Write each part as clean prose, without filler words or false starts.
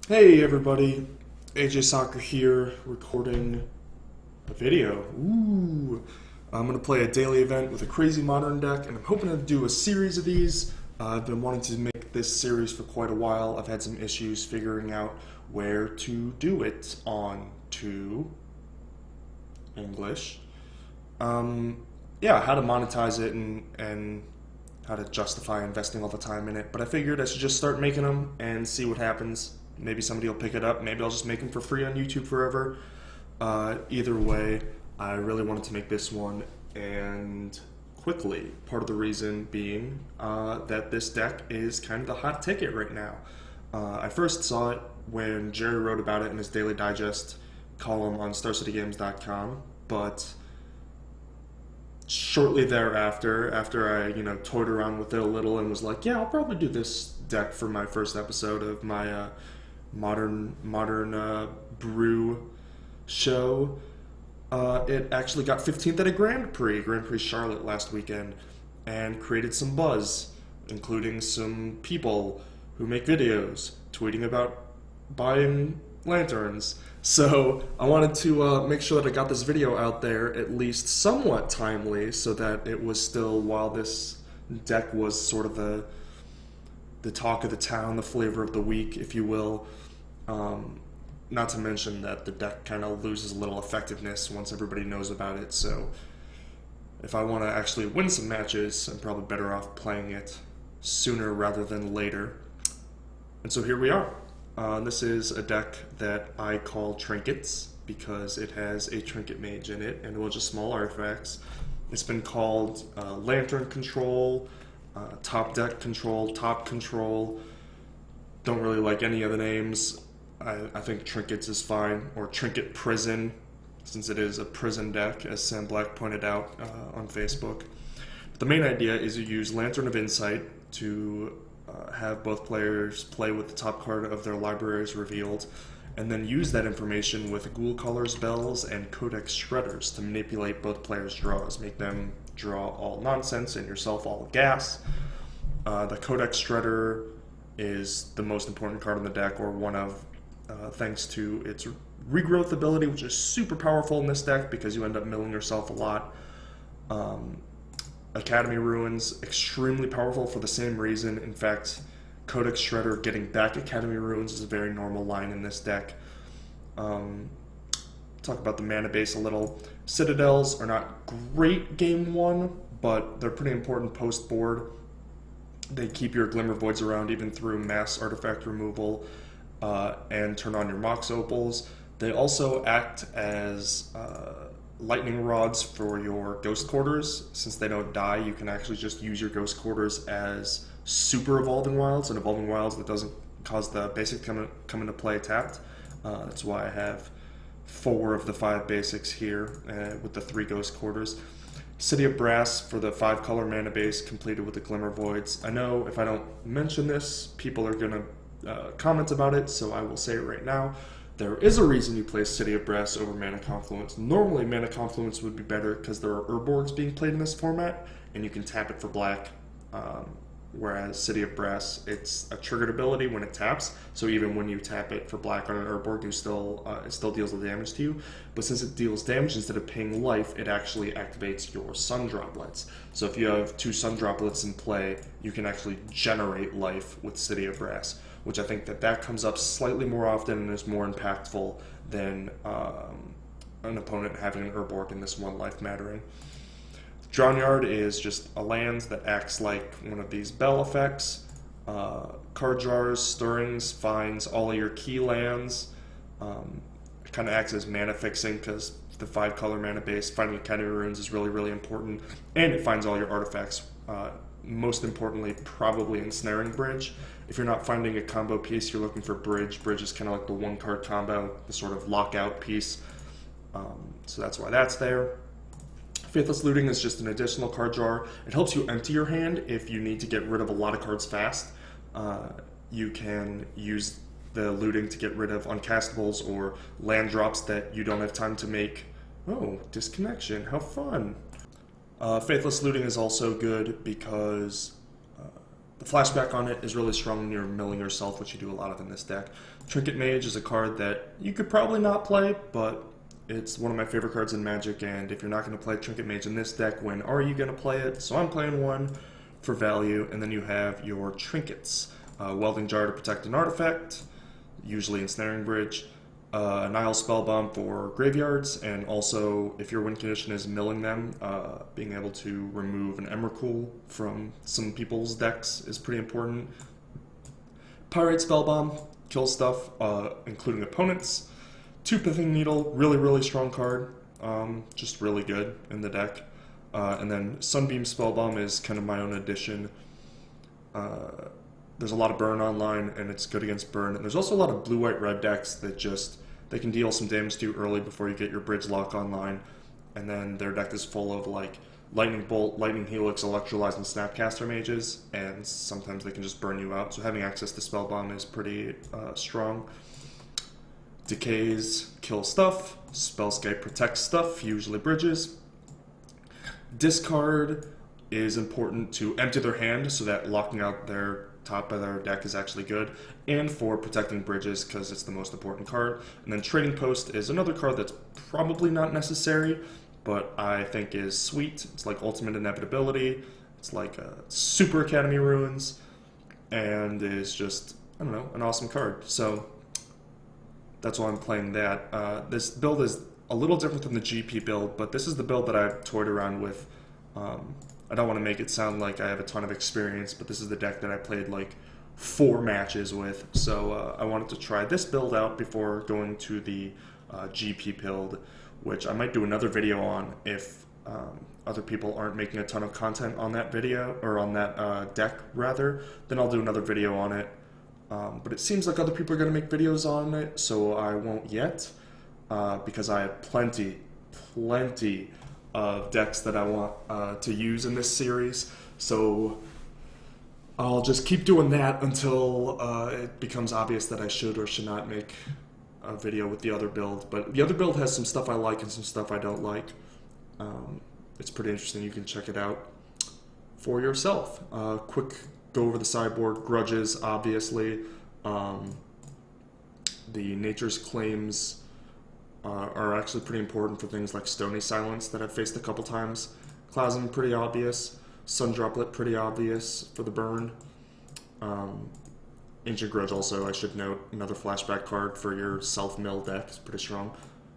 Hey everybody, AJ Soccer here, recording a video. Ooh, I'm gonna play a daily event with a crazy modern deck, and I'm hoping to do a series of these. I've been wanting to make this series for quite a while. I've had some issues figuring out where to do it on to English. Yeah, how to monetize it and how to justify investing all the time in it. But I figured I should just start making them and see what happens. Maybe somebody will pick it up. Maybe I'll just make them for free on YouTube forever. Either way, I really wanted to make this one and quickly. Part of the reason being that this deck is kind of the hot ticket right now. I first saw it when Jerry wrote about it in his Daily Digest column on StarCityGames.com, but shortly thereafter, after I toyed around with it a little and was like, yeah, I'll probably do this deck for my first episode of my modern brew show. It actually got 15th at a Grand Prix Charlotte last weekend, and created some buzz, including some people who make videos tweeting about buying lanterns. So I wanted to make sure that I got this video out there at least somewhat timely, so that it was still, while this deck was sort of the talk of the town, the flavor of the week, if you will. Not to mention that the deck kind of loses a little effectiveness once everybody knows about it. So if I want to actually win some matches, I'm probably better off playing it sooner rather than later. And so here we are. This is a deck that I call Trinkets because it has a Trinket Mage in it and a bunch of small artifacts. It's been called Lantern Control, Top Deck Control, Top Control. Don't really like any of the names. I think Trinkets is fine, or Trinket Prison, since it is a prison deck, as Sam Black pointed out on Facebook. But the main idea is you use Lantern of Insight to have both players play with the top card of their libraries revealed, and then use that information with Ghoul Caller's Bells and Codex Shredders to manipulate both players' draws, make them draw all nonsense and yourself all gas. The Codex Shredder is the most important card in the deck, or one of, thanks to its regrowth ability, which is super powerful in this deck because you end up milling yourself a lot. Academy Ruins, extremely powerful for the same reason. In fact, Codex Shredder getting back Academy Ruins is a very normal line in this deck. Talk about the mana base a little. Citadels are not great game one, but they're pretty important post board. They keep your Glimmer Voids around even through mass artifact removal, and turn on your Mox Opals. They also act as lightning rods for your Ghost Quarters. Since they don't die, you can actually just use your Ghost Quarters as super Evolving Wilds, and Evolving Wilds that doesn't cause the basic to come into play tapped. That's why I have 4 of the 5 basics here with the 3 Ghost Quarters. City of Brass for the 5-color mana base, completed with the Glimmer Voids. I know if I don't mention this, people are going to comment about it, so I will say it right now. There is a reason you play City of Brass over Mana Confluence. Normally, Mana Confluence would be better because there are Urborgs being played in this format, and you can tap it for black. Whereas City of Brass, it's a triggered ability when it taps, so even when you tap it for black on an Urborg, it still deals the damage to you. But since it deals damage instead of paying life, it actually activates your Sun Droplets. So if you have 2 Sun Droplets in play, you can actually generate life with City of Brass, which I think that comes up slightly more often and is more impactful than an opponent having an Urborg in this 1 life mattering. Drawn Yard is just a land that acts like one of these bell effects. Card draws, stirrings, finds all of your key lands. It kind of acts as mana fixing because the 5-color mana base, finding Academy Ruins is really, really important. And it finds all your artifacts. Most importantly, probably Ensnaring Bridge. If you're not finding a combo piece, you're looking for Bridge. Bridge is kind of like the 1-card combo, the sort of lockout piece. So that's why that's there. Faithless Looting is just an additional card drawer. It helps you empty your hand if you need to get rid of a lot of cards fast. You can use the looting to get rid of uncastables or land drops that you don't have time to make. Oh, disconnection, how fun. Faithless Looting is also good because The flashback on it is really strong when you're milling yourself, which you do a lot of in this deck. Trinket Mage is a card that you could probably not play, but it's one of my favorite cards in Magic, and if you're not going to play Trinket Mage in this deck, when are you going to play it? So I'm playing one for value, and then you have your Trinkets. Welding Jar to protect an artifact, usually Ensnaring Bridge. Nihil Spellbomb for graveyards, and also if your win condition is milling them, being able to remove an Emrakul from some people's decks is pretty important. Pyrite Spellbomb, kill stuff, including opponents. 2 Pithing Needle, really strong card, just really good in the deck. And then Sunbeam Spellbomb is kind of my own addition. There's a lot of burn online, and it's good against burn. And there's also a lot of blue-white-red decks that just, they can deal some damage to you early before you get your Bridge Lock online. And then their deck is full of, like, Lightning Bolt, Lightning Helix, Electrolyze, and Snapcaster mages, and sometimes they can just burn you out. So having access to Spellbomb is pretty strong. Decays kill stuff. Spellscape protects stuff, usually bridges. Discard is important to empty their hand so that locking out their top of their deck is actually good, and for protecting bridges because it's the most important card. And then Trading Post is another card that's probably not necessary, but I think is sweet. It's like Ultimate Inevitability, it's like Super Academy Ruins, and is just, I don't know, an awesome card. So that's why I'm playing that. This build is a little different than the GP build, but this is the build that I've toyed around with. I don't want to make it sound like I have a ton of experience, but this is the deck that I played like 4 matches with. So I wanted to try this build out before going to the GP build, which I might do another video on if other people aren't making a ton of content on that video, or on that deck rather. Then I'll do another video on it. But it seems like other people are going to make videos on it, so I won't yet, because I have plenty of decks that I want to use in this series. So I'll just keep doing that until it becomes obvious that I should or should not make a video with the other build. But the other build has some stuff I like and some stuff I don't like. It's pretty interesting. You can check it out for yourself. Quick go over the sideboard. Grudges, obviously. The Nature's Claims are actually pretty important for things like Stony Silence that I've faced a couple times. Klasm, pretty obvious. Sun Droplet, pretty obvious for the burn. Ancient Grudge also, I should note, another flashback card for your self-mill deck. It's pretty strong.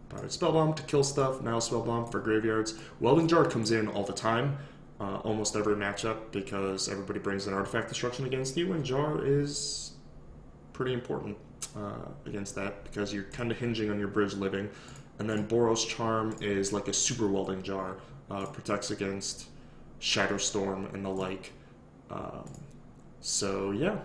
Pirate Spellbomb to kill stuff. Nihil Spellbomb for graveyards. Welding Jar comes in all the time, almost every matchup, because everybody brings an artifact destruction against you, and Jar is pretty important against that, because you're kind of hinging on your bridge living. And then Boros Charm is like a super Welding Jar, protects against Shadowstorm and the like. So yeah,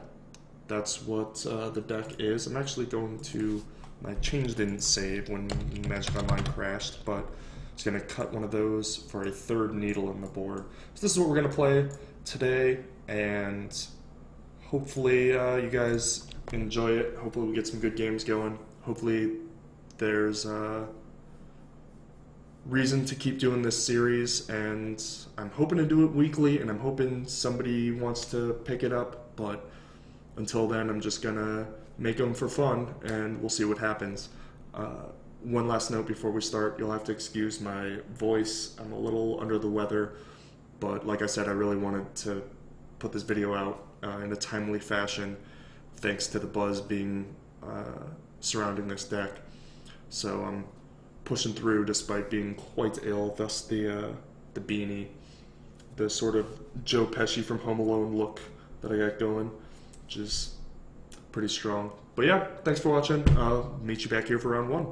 that's what the deck is. I'm actually going to, my change didn't save when Magic Online crashed, but it's going to cut one of those for a 3rd needle in the board. So this is what we're going to play today, and hopefully you guys enjoy it. Hopefully we get some good games going. Hopefully there's reason to keep doing this series, and I'm hoping to do it weekly, and I'm hoping somebody wants to pick it up, but until then I'm just gonna make them for fun, and we'll see what happens. One last note before we start: you'll have to excuse my voice. I'm a little under the weather, but like I said, I really wanted to put this video out in a timely fashion, thanks to the buzz being surrounding this deck. So I'm pushing through despite being quite ill, thus the beanie, the sort of Joe Pesci from Home Alone look that I got going, which is pretty strong. But yeah, thanks for watching. I'll meet you back here for round 1.